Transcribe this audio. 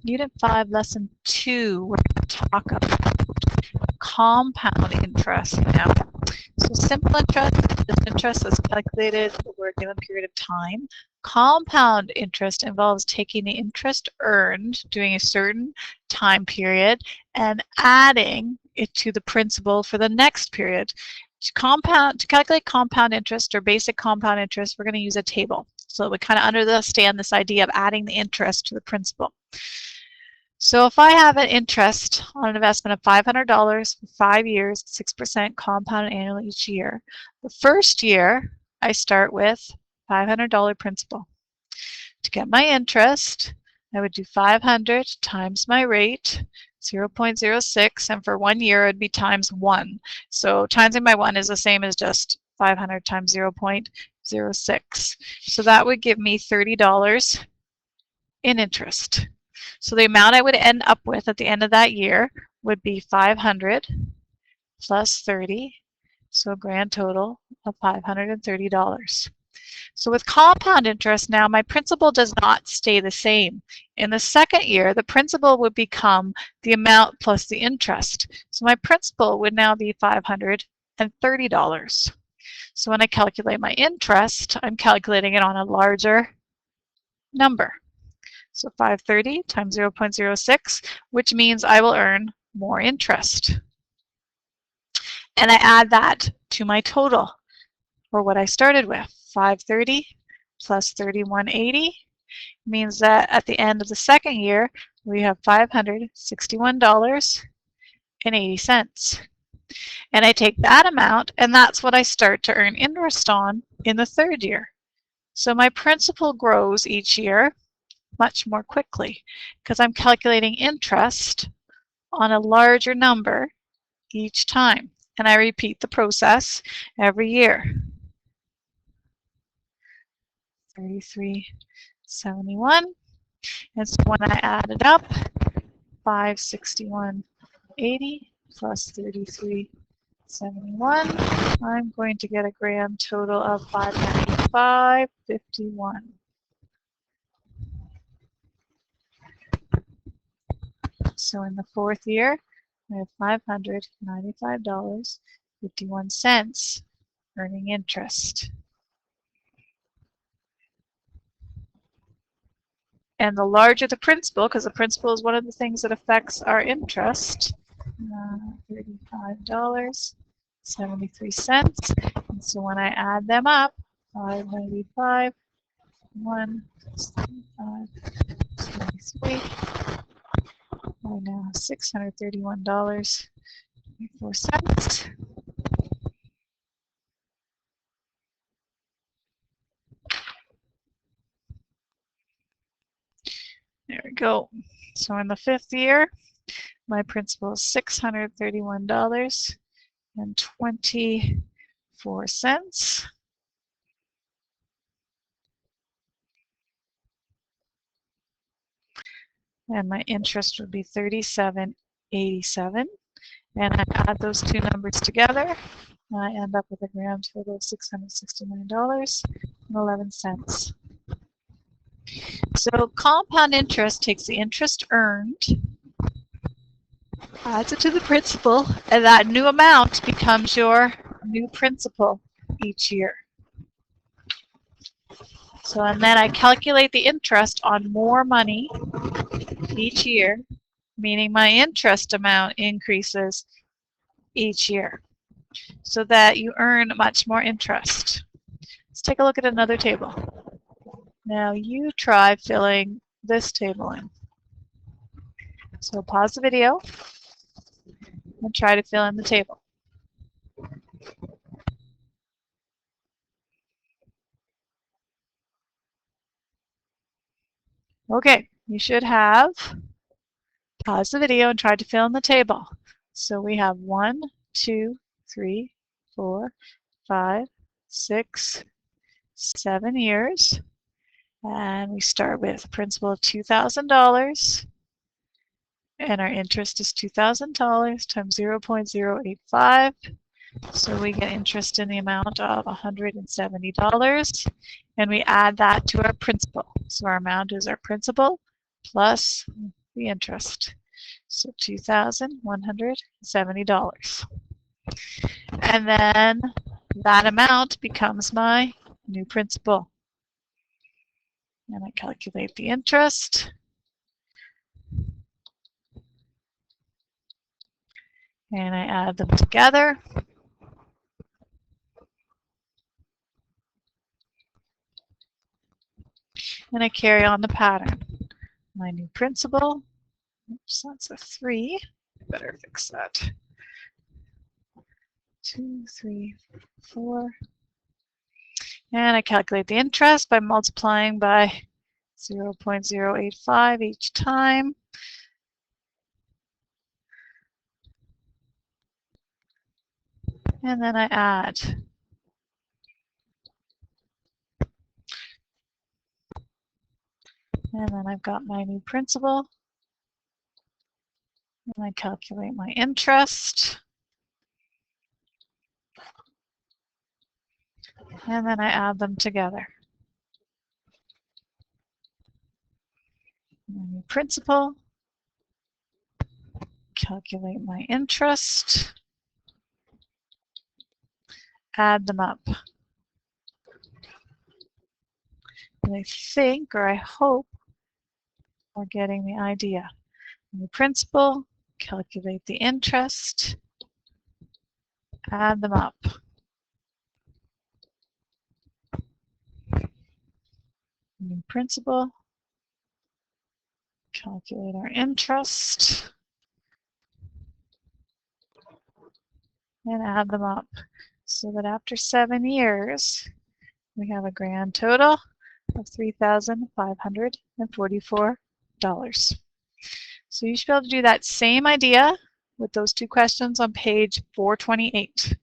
Unit 5, Lesson 2, we're going to talk about compound interest now. So simple interest is interest that's calculated over a given period of time. Compound interest involves taking the interest earned during a certain time period and adding it to the principal for the next period. To calculate compound interest or basic compound interest, we're going to use a table. So we kind of understand this idea of adding the interest to the principal. So if I have an interest on an investment of $500 for 5 years, 6% compounded annually each year, the first year I start with $500 principal. To get my interest, I would do 500 times my rate, 0.06, and for 1 year it would be times 1. So timesing by 1 is the same as just 500 times 0.06. So that would give me $30 in interest. So the amount I would end up with at the end of that year would be 500 plus 30, so a grand total of $530. So with compound interest now, my principal does not stay the same. In the second year, the principal would become the amount plus the interest. So my principal would now be $530. So when I calculate my interest, I'm calculating it on a larger number. So 530 times 0.06, which means I will earn more interest. And I add that to my total, or what I started with. 530 plus 3180 means that at the end of the second year, we have $561.80. And I take that amount, and that's what I start to earn interest on in the third year. So my principal grows each year much more quickly because I'm calculating interest on a larger number each time. And I repeat the process every year. 3371. And so when I add it up, 561.80 plus 3371, I'm going to get a grand total of 595.51. So in the fourth year, I have $595.51 earning interest. And the larger the principal, because the principal is one of the things that affects our interest, $35.73. And so when I add them up, 595, 175, 73. I now have $631.24. There we go. So in the fifth year, my principal is $631.24. And my interest would be $37.87. And I add those two numbers together, and I end up with a grand total of $669.11. So compound interest takes the interest earned, adds it to the principal, and that new amount becomes your new principal each year. So, and then I calculate the interest on more money each year, meaning my interest amount increases each year, so that you earn much more interest. Let's take a look at another table. Now you try filling this table in. So pause the video and try to fill in the table. Okay, you should have paused the video and tried to fill in the table. So we have 1, 2, 3, 4, 5, 6, 7 years. And we start with a principal of $2,000. And our interest is $2,000 times 0.085. So we get interest in the amount of $170. And we add that to our principal. So our amount is our principal plus the interest. So $2,170. And then that amount becomes my new principal. And I calculate the interest. And I add them together. And I carry on the pattern. My new principal, oops, that's a 3. Better fix that. 2, 3, 4. And I calculate the interest by multiplying by 0.085 each time. And then I add. And then I've got my new principal. And I calculate my interest. And then I add them together. My new principal. Calculate my interest. Add them up. And I think, or I hope, we're getting the idea. New principal, calculate the interest, add them up. New principal, calculate our interest, and add them up. So that after 7 years, we have a grand total of $3,544. So you should be able to do that same idea with those two questions on page 428.